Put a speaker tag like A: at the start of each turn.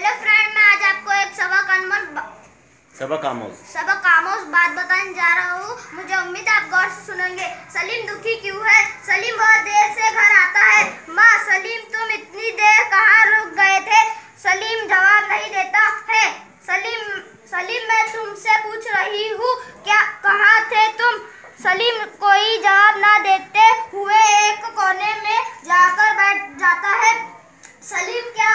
A: Hello friend, मैं आज आपको एक सबक खामोश बात बताने जा रहा हूँ। मुझे उम्मीद है आप गौर से सुनेंगे। सलीम दुखी क्यों है? सलीम बहुत देर से घर आता है। माँ, सलीम तुम इतनी देर कहाँ रुक गए थे? सलीम जवाब नहीं देता है। सलीम मैं तुमसे पूछ रही हूँ, क्या कहाँ थे तुम? सलीम कोई जवाब ना देते हुए एक कोने में जाकर बैठ जाता है। सलीम क्या